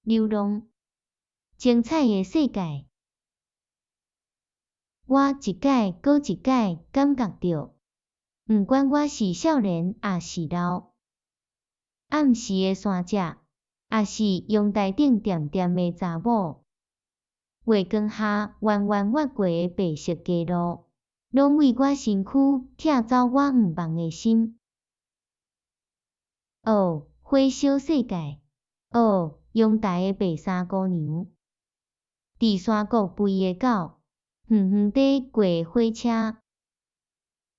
流浪，精彩的世界。我一改搁一改感觉到，毋管我是少年也是老，暗时的山脊，也是阳台顶恬恬的查某，月光下弯弯越过的白色街路，拢为我身躯拆走我毋望的心。哦，火烧世界，哦，阳台的白衫姑娘，伫山谷肥的狗。远远地过火车，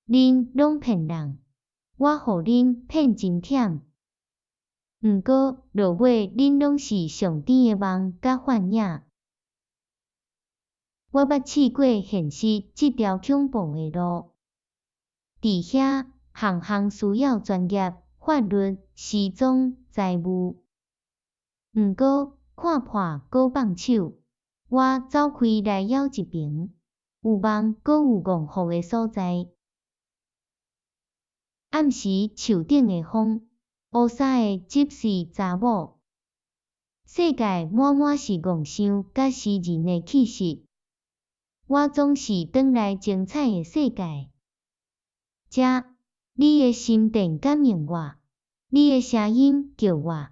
恁拢骗人，我互恁骗真忝。毋过落尾恁拢是上甜的梦甲幻影。我捌试过现实这条恐怖的路，伫遐项项需要专业、法律、时装、财务。毋过看破搁放手，我走开来了一边。有梦，搁有戆福的所在。暗时树顶的风，乌衫的集市查某，世界满满是戆想甲诗人的气息。我总是转来精彩的世界。遮，你的心电感应我，你的声音叫我。